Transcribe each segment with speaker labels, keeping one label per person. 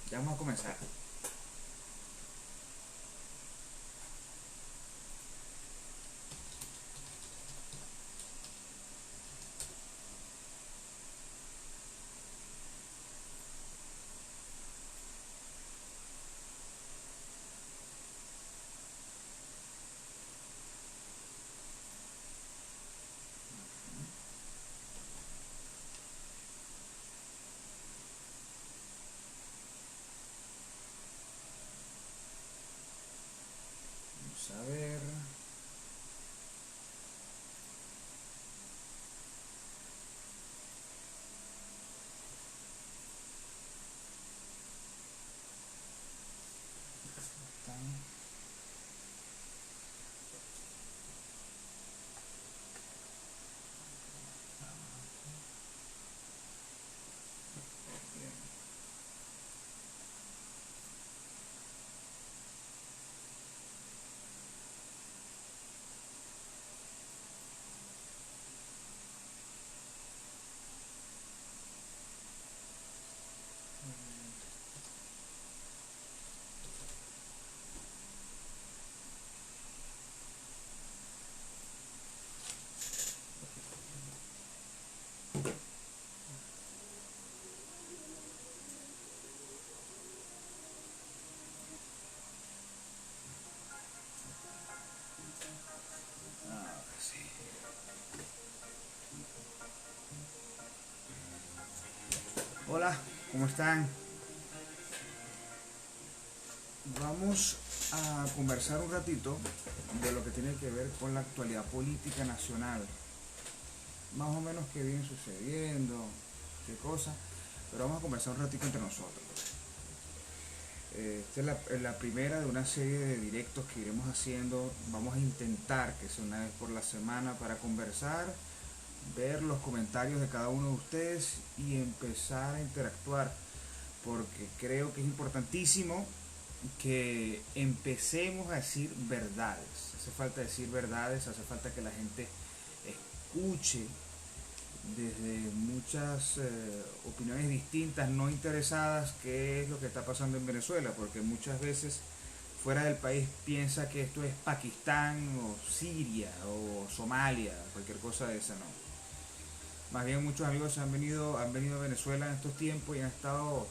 Speaker 1: Ya vamos a comenzar. Vamos a ver. Ahora sí. Hola, ¿cómo están? Vamos a conversar un ratito de lo que tiene que ver con la actualidad política nacional. Más o menos qué viene sucediendo, qué cosa, pero vamos a conversar un ratito entre nosotros. Esta es la primera de una serie de directos que iremos haciendo. Vamos a intentar que sea una vez por la semana para conversar, ver los comentarios de cada uno de ustedes y empezar a interactuar, porque creo que es importantísimo que empecemos a decir verdades. Hace falta decir verdades, hace falta que la gente escuche desde muchas opiniones distintas, no interesadas, qué es lo que está pasando en Venezuela, porque muchas veces fuera del país piensa que esto es Pakistán o Siria o Somalia, cualquier cosa de esa, no. Más bien muchos amigos han venido a Venezuela en estos tiempos y han estado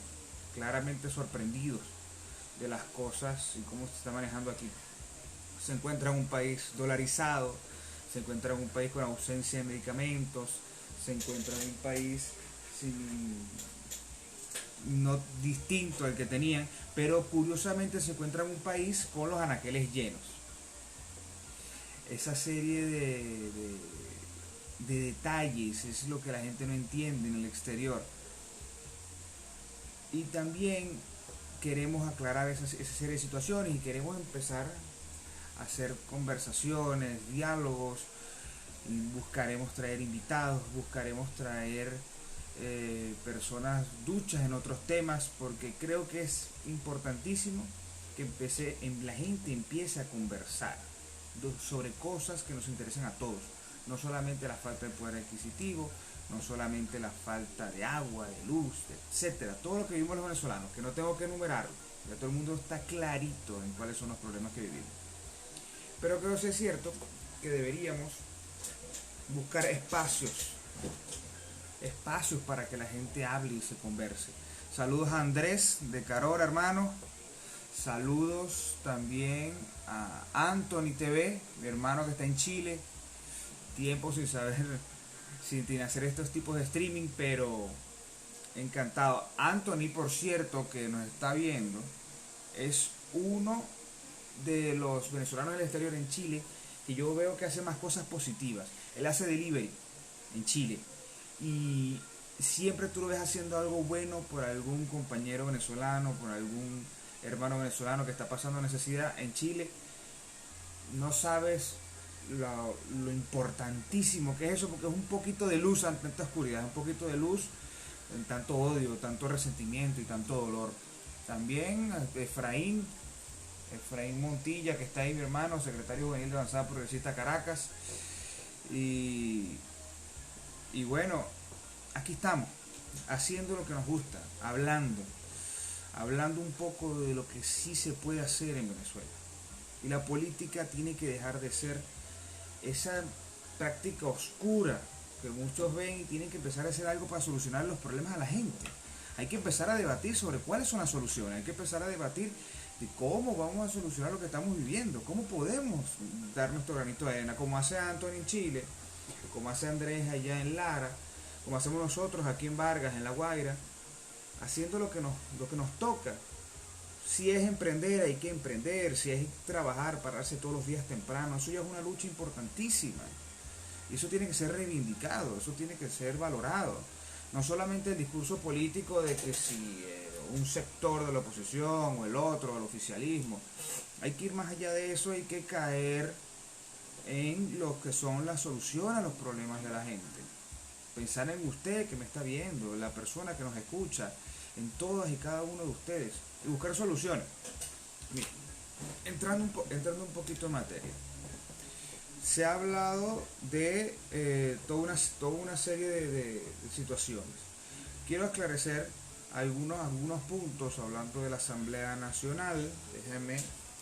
Speaker 1: claramente sorprendidos de las cosas y cómo se está manejando aquí. Se encuentra en un país dolarizado, se encuentra en un país con ausencia de medicamentos, se encuentra en un país sin, no distinto al que tenían, pero curiosamente se encuentra en un país con los anaqueles llenos. Esa serie de detalles es lo que la gente no entiende en el exterior. Y también queremos aclarar esa serie de situaciones y queremos empezar a hacer conversaciones, diálogos. Buscaremos traer invitados, buscaremos traer personas duchas en otros temas, porque creo que es importantísimo que la gente empiece a conversar sobre cosas que nos interesan a todos, no solamente la falta de poder adquisitivo, no solamente la falta de agua, de luz, etcétera, todo lo que vivimos los venezolanos, que no tengo que enumerarlo, ya todo el mundo está clarito en cuáles son los problemas que vivimos. Pero creo que es cierto que deberíamos buscar espacios para que la gente hable y se converse. Saludos a Andrés de Carora, hermano. Saludos también a Anthony TV, mi hermano que está en Chile. Tiempo sin saber, sin hacer estos tipos de streaming, pero encantado. Anthony, por cierto, que nos está viendo, es uno de los venezolanos del exterior en Chile que yo veo que hace más cosas positivas. Él hace delivery en Chile y siempre tú lo ves haciendo algo bueno por algún compañero venezolano, por algún hermano venezolano que está pasando necesidad en Chile. No sabes lo importantísimo que es eso, porque es un poquito de luz ante tanta oscuridad, es un poquito de luz en tanto odio, tanto resentimiento y tanto dolor. También Efraín Montilla, que está ahí, mi hermano, secretario juvenil de Avanzada Progresista Caracas, y Y bueno, aquí estamos, haciendo lo que nos gusta, hablando un poco de lo que sí se puede hacer en Venezuela. Y la política tiene que dejar de ser esa práctica oscura que muchos ven y tienen que empezar a hacer algo para solucionar los problemas a la gente. Hay que empezar a debatir sobre cuáles son las soluciones, hay que empezar a debatir de cómo vamos a solucionar lo que estamos viviendo, cómo podemos dar nuestro granito de arena, como hace Anthony en Chile, como hace Andrés allá en Lara, como hacemos nosotros aquí en Vargas, en La Guaira, haciendo lo que nos toca. Si es emprender, hay que emprender. Si es trabajar, pararse todos los días temprano, eso ya es una lucha importantísima. Y eso tiene que ser reivindicado, eso tiene que ser valorado. No solamente el discurso político de que si un sector de la oposición o el otro, el oficialismo. Hay que ir más allá de eso, hay que caer en lo que son las soluciones a los problemas de la gente. Pensar en usted que me está viendo, en la persona que nos escucha, en todas y cada uno de ustedes y buscar soluciones. Mira, entrando un poquito en materia, se ha hablado de toda una serie de situaciones. Quiero esclarecer algunos puntos hablando de la Asamblea Nacional. Déjenme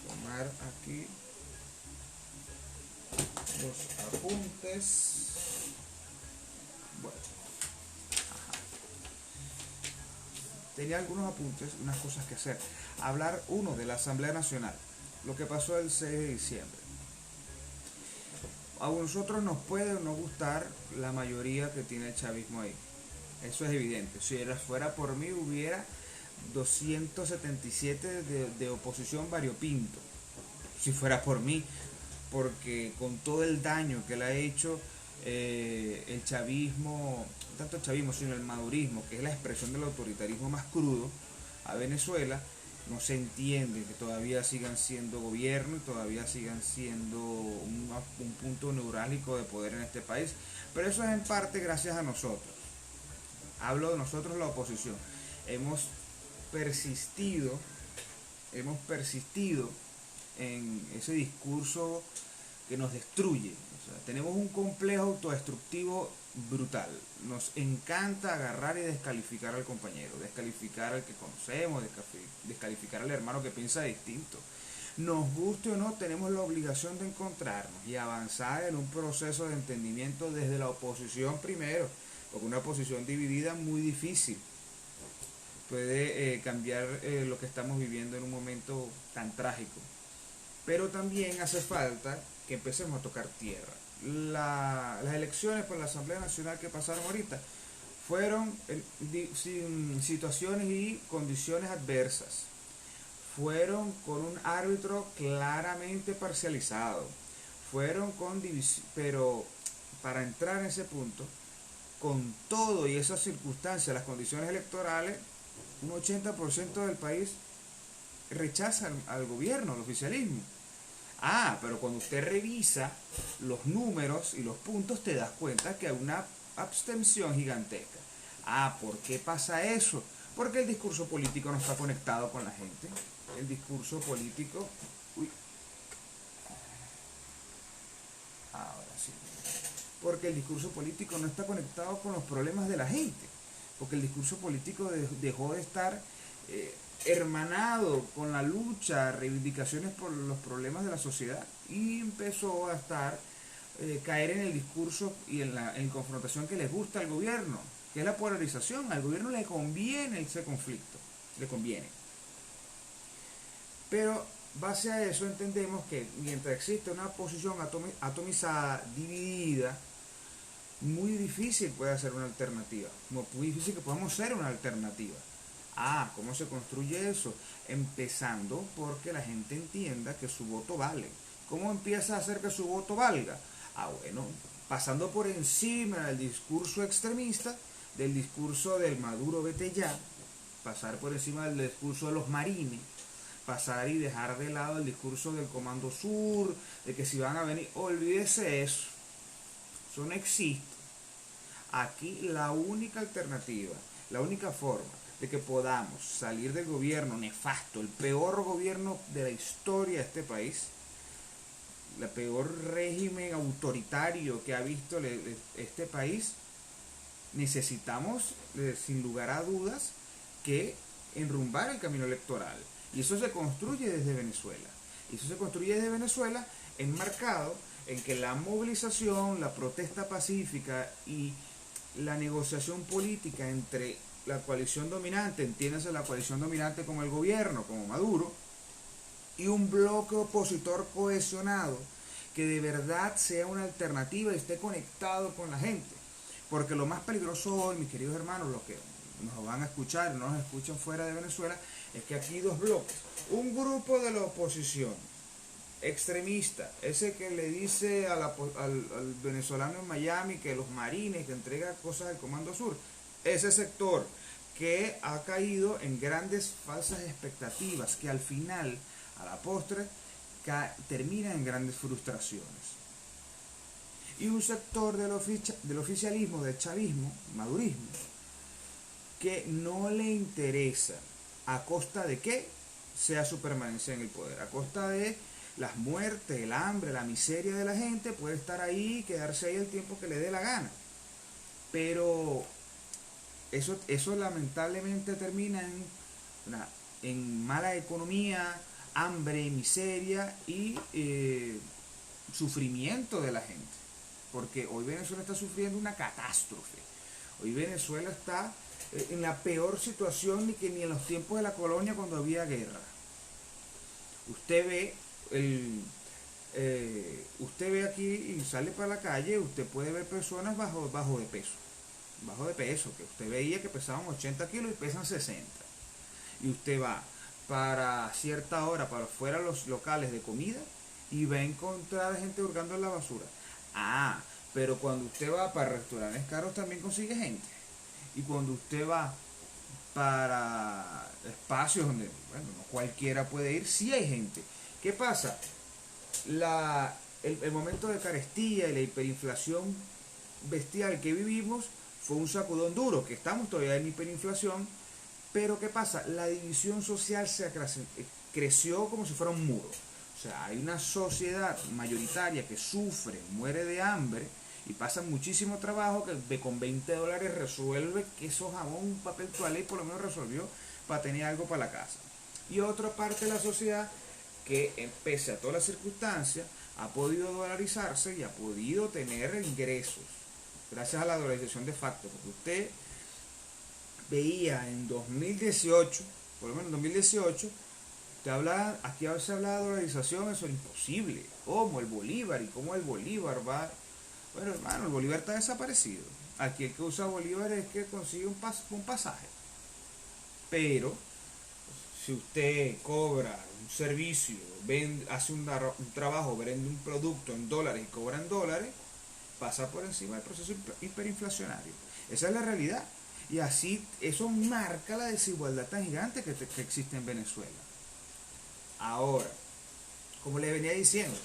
Speaker 1: tomar aquí los apuntes. Bueno, tenía algunos apuntes, unas cosas que hacer. Hablar uno de la Asamblea Nacional, lo que pasó el 6 de diciembre. A nosotros nos puede o no gustar la mayoría que tiene el chavismo ahí. Eso es evidente. Si fuera por mí hubiera 277 de oposición variopinto. Si fuera por mí, porque con todo el daño que le ha hecho el chavismo, no tanto el chavismo, sino el madurismo, que es la expresión del autoritarismo más crudo a Venezuela, no se entiende que todavía sigan siendo gobierno y todavía sigan siendo un punto neurálgico de poder en este país. Pero eso es en parte gracias a nosotros. Hablo de nosotros, la oposición. Hemos persistido en ese discurso que nos destruye. O sea, tenemos un complejo autodestructivo brutal. Nos encanta agarrar y descalificar al compañero, descalificar al que conocemos, descalificar al hermano que piensa distinto. Nos guste o no, tenemos la obligación de encontrarnos y avanzar en un proceso de entendimiento desde la oposición primero, porque una oposición dividida es muy difícil. Puede cambiar lo que estamos viviendo en un momento tan trágico. Pero también hace falta que empecemos a tocar tierra. Las elecciones por la Asamblea Nacional que pasaron ahorita fueron sin situaciones y condiciones adversas. Fueron con un árbitro claramente parcializado. Fueron con pero para entrar en ese punto, con todo y esas circunstancias, las condiciones electorales, un 80% del país rechaza al gobierno, al oficialismo. Pero cuando usted revisa los números y los puntos, te das cuenta que hay una abstención gigantesca. ¿Por qué pasa eso? Porque el discurso político no está conectado con la gente. El discurso político... Ahora sí. Porque el discurso político no está conectado con los problemas de la gente. Porque el discurso político dejó de estar... hermanado con la lucha, reivindicaciones por los problemas de la sociedad, y empezó a caer en el discurso y en confrontación que les gusta al gobierno, que es la polarización. Al gobierno le conviene ese conflicto, le conviene. Pero base a eso entendemos que mientras existe una posición atomizada, dividida, muy difícil puede ser una alternativa, muy difícil que podamos ser una alternativa. ¿Cómo se construye eso? Empezando porque la gente entienda que su voto vale. ¿Cómo empieza a hacer que su voto valga? Bueno, pasando por encima del discurso extremista, del discurso del Maduro vete ya, pasar por encima del discurso de los marines, pasar y dejar de lado el discurso del Comando Sur, de que si van a venir, olvídese eso. Eso no existe. Aquí la única alternativa, la única forma de que podamos salir del gobierno nefasto, el peor gobierno de la historia de este país, el peor régimen autoritario que ha visto este país, necesitamos, sin lugar a dudas, que enrumbar el camino electoral. Y eso se construye desde Venezuela. Y eso se construye desde Venezuela enmarcado en que la movilización, la protesta pacífica y la negociación política entre la coalición dominante, entiéndase la coalición dominante como el gobierno, como Maduro, y un bloque opositor cohesionado que de verdad sea una alternativa y esté conectado con la gente. Porque lo más peligroso hoy, mis queridos hermanos, los que nos van a escuchar, no nos escuchan fuera de Venezuela, es que aquí hay dos bloques. Un grupo de la oposición extremista, ese que le dice al venezolano en Miami que los marines, que entrega cosas al Comando Sur, ese sector que ha caído en grandes falsas expectativas que al final, a la postre, terminan en grandes frustraciones. Y un sector del oficialismo, del chavismo, madurismo, que no le interesa a costa de qué sea su permanencia en el poder, a costa de las muertes, el hambre, la miseria de la gente, puede estar ahí, quedarse ahí el tiempo que le dé la gana. Pero eso lamentablemente termina en mala economía, hambre, miseria y sufrimiento de la gente. Porque hoy Venezuela está sufriendo una catástrofe. Hoy Venezuela está en la peor situación ni en los tiempos de la colonia cuando había guerra. Usted ve aquí y sale para la calle, usted puede ver personas bajo de peso, que usted veía que pesaban 80 kilos y pesan 60. Y usted va para cierta hora para fuera los locales de comida y va a encontrar gente hurgando en la basura. Pero cuando usted va para restaurantes caros también consigue gente. Y cuando usted va para espacios donde, bueno, no cualquiera puede ir, sí hay gente. ¿Qué pasa? El momento de carestía y la hiperinflación bestial que vivimos fue un sacudón duro, que estamos todavía en hiperinflación, pero ¿qué pasa? La división social creció como si fuera un muro. O sea, hay una sociedad mayoritaria que sufre, muere de hambre y pasa muchísimo trabajo que con $20 resuelve queso, jamón, papel toalé y por lo menos resolvió para tener algo para la casa. Y otra parte de la sociedad que, pese a todas las circunstancias, ha podido dolarizarse y ha podido tener ingresos gracias a la dolarización de facto. Porque usted veía en 2018, por lo menos en 2018, aquí se hablaba de dolarización, eso era imposible. ¿Cómo el Bolívar? ¿Y cómo el Bolívar va? Bueno, hermano, el Bolívar está desaparecido. Aquí el que usa Bolívar es que consigue un pasaje. Pero si usted cobra un servicio, hace un trabajo, vende un producto en dólares y cobra en dólares, pasa por encima del proceso hiperinflacionario. Esa es la realidad. Y así eso marca la desigualdad tan gigante que existe en Venezuela. Ahora, como le venía diciendo,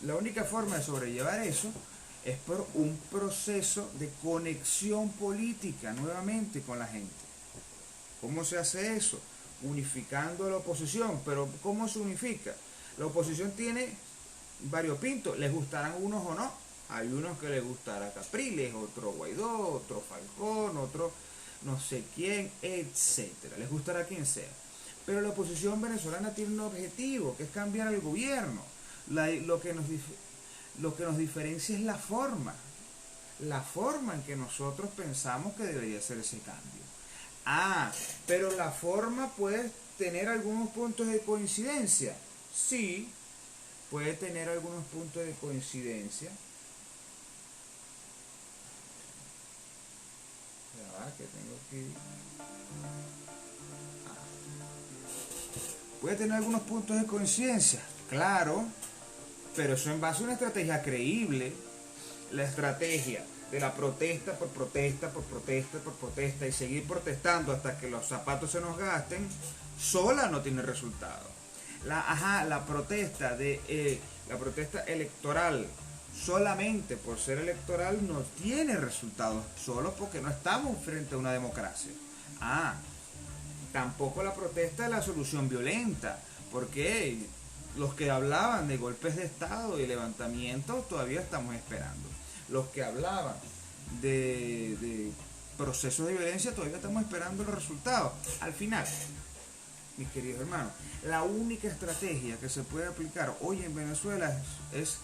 Speaker 1: la única forma de sobrellevar eso es por un proceso de conexión política nuevamente con la gente. ¿Cómo se hace eso? Unificando a la oposición. Pero ¿cómo se unifica? La oposición tiene varios pintos, les gustarán unos o no. Hay unos que les gustará Capriles, otro Guaidó, otro Falcón, otro no sé quién, etcétera. Les gustará quien sea. Pero la oposición venezolana tiene un objetivo, que es cambiar al gobierno. Lo que nos diferencia es la forma en que nosotros pensamos que debería ser ese cambio. Pero la forma puede tener algunos puntos de coincidencia. Sí, puede tener algunos puntos de coincidencia. Que tengo que... Puede tener algunos puntos de coincidencia, claro, pero eso en base a una estrategia creíble. La estrategia de la protesta por protesta, por protesta, por protesta y seguir protestando hasta que los zapatos se nos gasten, sola no tiene resultado. La protesta electoral solamente por ser electoral no tiene resultados, solo porque no estamos frente a una democracia. Tampoco la protesta de la solución violenta, porque los que hablaban de golpes de Estado y levantamientos todavía estamos esperando. Los que hablaban de procesos de violencia, todavía estamos esperando los resultados. Al final, mis queridos hermanos, la única estrategia que se puede aplicar hoy en Venezuela es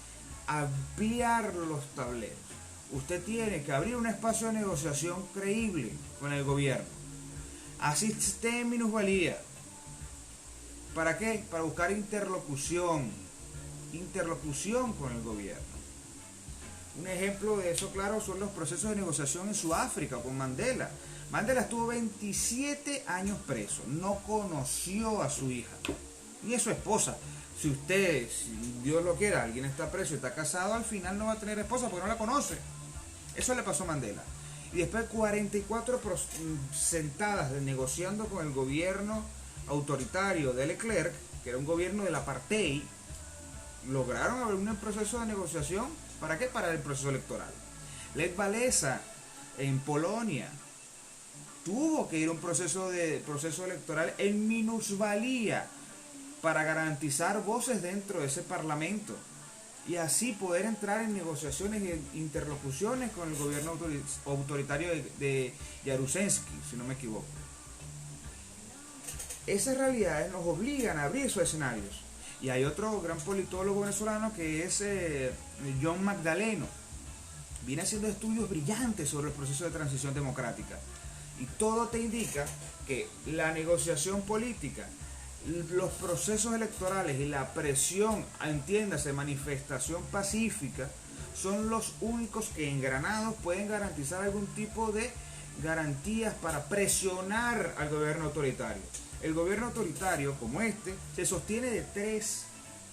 Speaker 1: ampliar los tableros. Usted tiene que abrir un espacio de negociación creíble con el gobierno. Así esté en minusvalía. ¿Para qué? Para buscar interlocución con el gobierno. Un ejemplo de eso, claro, son los procesos de negociación en Sudáfrica con Mandela. Mandela estuvo 27 años preso, no conoció a su hija, ni a su esposa. Si usted, si Dios lo quiera, alguien está preso y está casado, al final no va a tener esposa porque no la conoce. Eso le pasó a Mandela. Y después 44 sentadas negociando con el gobierno autoritario de Leclerc, que era un gobierno del apartheid, lograron abrir un proceso de negociación. ¿Para qué? Para el proceso electoral. Lech Walesa en Polonia tuvo que ir a un proceso electoral en minusvalía para garantizar voces dentro de ese parlamento y así poder entrar en negociaciones e interlocuciones con el gobierno autoritario de Jaruzelski, si no me equivoco. Esas realidades nos obligan a abrir esos escenarios. Y hay otro gran politólogo venezolano que es John Magdaleno. Viene haciendo estudios brillantes sobre el proceso de transición democrática. Y todo te indica que la negociación política, los procesos electorales y la presión, entiéndase, manifestación pacífica, son los únicos que engranados pueden garantizar algún tipo de garantías para presionar al gobierno autoritario. El gobierno autoritario, como este, se sostiene de 3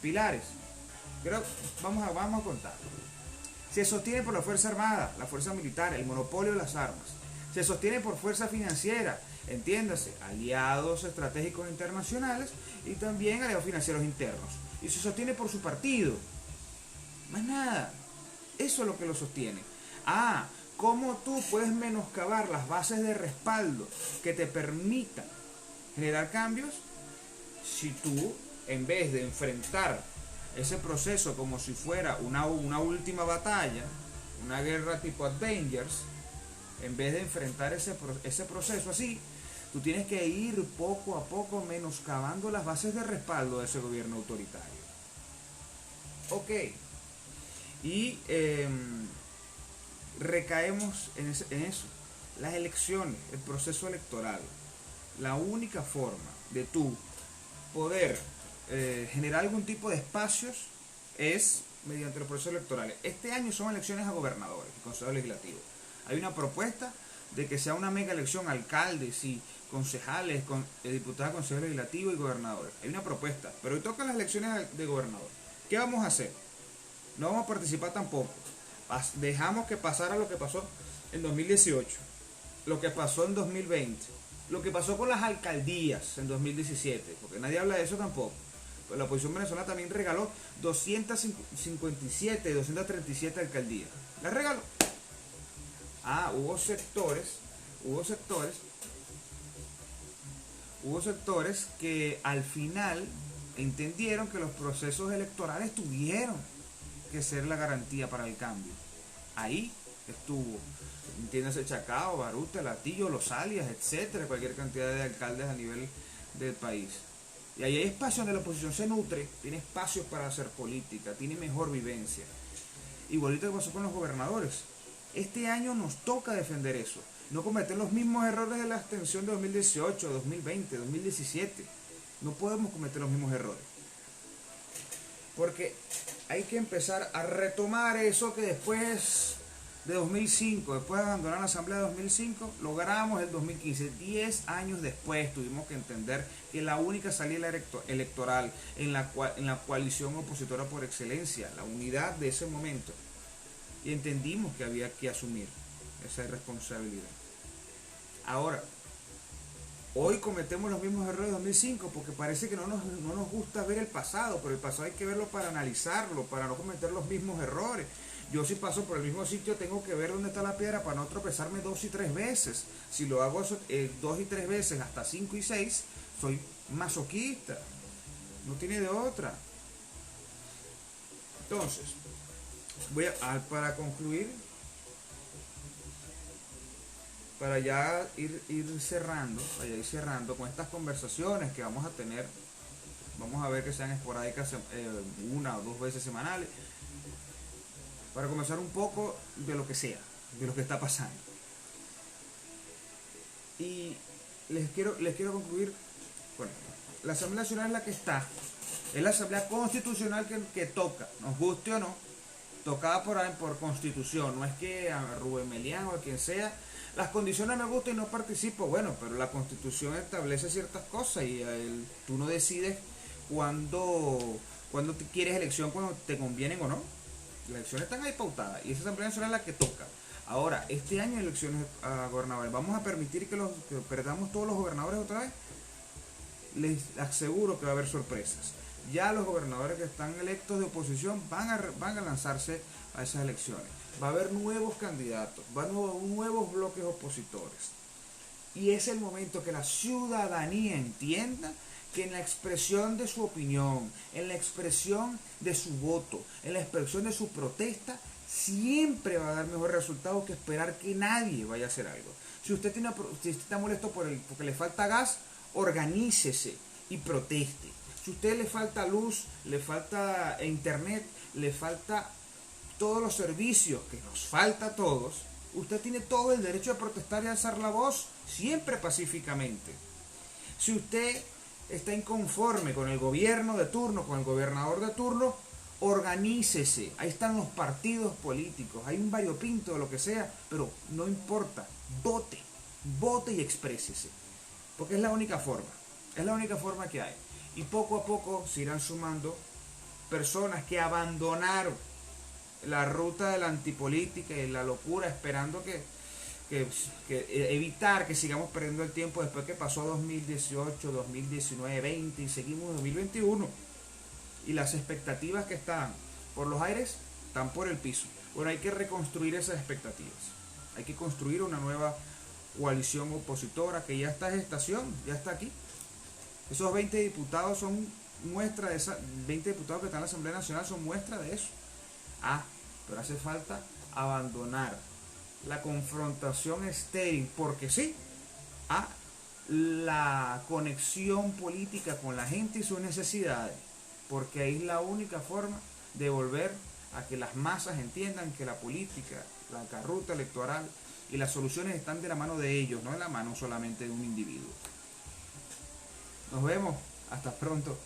Speaker 1: pilares. Vamos a contar. Se sostiene por la Fuerza Armada, la Fuerza Militar, el monopolio de las armas. Se sostiene por fuerza financiera, entiéndase, aliados estratégicos internacionales y también aliados financieros internos. Y se sostiene por su partido. Más nada. Eso es lo que lo sostiene. ¿Cómo tú puedes menoscabar las bases de respaldo que te permitan generar cambios? Si tú, en vez de enfrentar ese proceso como si fuera una última batalla, una guerra tipo Avengers, en vez de enfrentar ese proceso así, tú tienes que ir poco a poco menoscabando las bases de respaldo de ese gobierno autoritario. Ok. Y recaemos en eso. Las elecciones, el proceso electoral. La única forma de tú poder generar algún tipo de espacios es mediante los procesos electorales. Este año son elecciones a gobernadores y consejos legislativos. Hay una propuesta de que sea una mega elección alcaldes y concejales, diputados, consejos legislativos y gobernadores. Hay una propuesta, pero hoy tocan las elecciones de gobernador. ¿Qué vamos a hacer? No vamos a participar tampoco. Dejamos que pasara lo que pasó en 2018, lo que pasó en 2020, lo que pasó con las alcaldías en 2017, porque nadie habla de eso tampoco. Pero la oposición venezolana también regaló 237 alcaldías. Las regaló. Hubo sectores que al final entendieron que los procesos electorales tuvieron que ser la garantía para el cambio. Ahí estuvo, entiéndase, Chacao, Baruta, Latillo, Los Alias, etcétera, cualquier cantidad de alcaldes a nivel del país. Y ahí hay espacios donde la oposición se nutre, tiene espacios para hacer política, tiene mejor vivencia. Igualito que pasó con los gobernadores. Este año nos toca defender eso, no cometer los mismos errores de la abstención de 2018, 2020, 2017. No podemos cometer los mismos errores. Porque hay que empezar a retomar eso que después de 2005, después de abandonar la Asamblea de 2005, logramos el 2015. 10 años después tuvimos que entender que la única salida electoral en la coalición opositora por excelencia, la unidad de ese momento, y entendimos que había que asumir esa responsabilidad. Ahora, hoy cometemos los mismos errores de 2005 porque parece que no nos gusta ver el pasado, pero el pasado hay que verlo para analizarlo, para no cometer los mismos errores. Yo si paso por el mismo sitio tengo que ver dónde está la piedra para no tropezarme 2 y 3 veces. Si lo hago 2 y 3 veces hasta 5 y 6, soy masoquista. No tiene de otra. Entonces, para concluir, para ya ir cerrando, para ir cerrando con estas conversaciones que vamos a tener. Vamos a ver que sean esporádicas, una o dos veces semanales, para conversar un poco de lo que sea, de lo que está pasando. Y les quiero concluir, bueno, la Asamblea Nacional es la que está, es la Asamblea Constitucional que toca, nos guste o no, tocada por constitución, no es que a Rubén Melián o a quien sea, las condiciones me gustan y no participo, bueno, pero la Constitución establece ciertas cosas y tú no decides cuando te quieres elección, cuando te convienen o no. Las elecciones están ahí pautadas y esa Asamblea Nacional es la que toca. Ahora, este año elecciones a gobernadores, ¿vamos a permitir que perdamos todos los gobernadores otra vez? Les aseguro que va a haber sorpresas. Ya los gobernadores que están electos de oposición van a lanzarse a esas elecciones. Va a haber nuevos candidatos, va a haber nuevos bloques opositores. Y es el momento que la ciudadanía entienda que en la expresión de su opinión, en la expresión de su voto, en la expresión de su protesta, siempre va a dar mejor resultado que esperar que nadie vaya a hacer algo. Si usted está molesto porque le falta gas, organícese y proteste. Si a usted le falta luz, le falta internet, le falta todos los servicios que nos falta a todos, usted tiene todo el derecho de protestar y alzar la voz, siempre pacíficamente. Si usted está inconforme con el gobierno de turno, con el gobernador de turno, organícese. Ahí están los partidos políticos, hay un variopinto de lo que sea, pero no importa, vote y exprésese, porque es la única forma que hay. Y poco a poco se irán sumando personas que abandonaron la ruta de la antipolítica y la locura, esperando que evitar que sigamos perdiendo el tiempo después que pasó 2018, 2019, 20 y seguimos en 2021. Y las expectativas que están por los aires están por el piso. Bueno, hay que reconstruir esas expectativas. Hay que construir una nueva coalición opositora que ya está en gestación, ya está aquí. Esos 20 diputados son muestra de esa, 20 diputados que están en la Asamblea Nacional son muestra de eso. Pero hace falta abandonar la confrontación estéril, porque sí, la conexión política con la gente y sus necesidades, porque ahí es la única forma de volver a que las masas entiendan que la política, la ruta electoral y las soluciones están de la mano de ellos, no en la mano solamente de un individuo. Nos vemos, hasta pronto.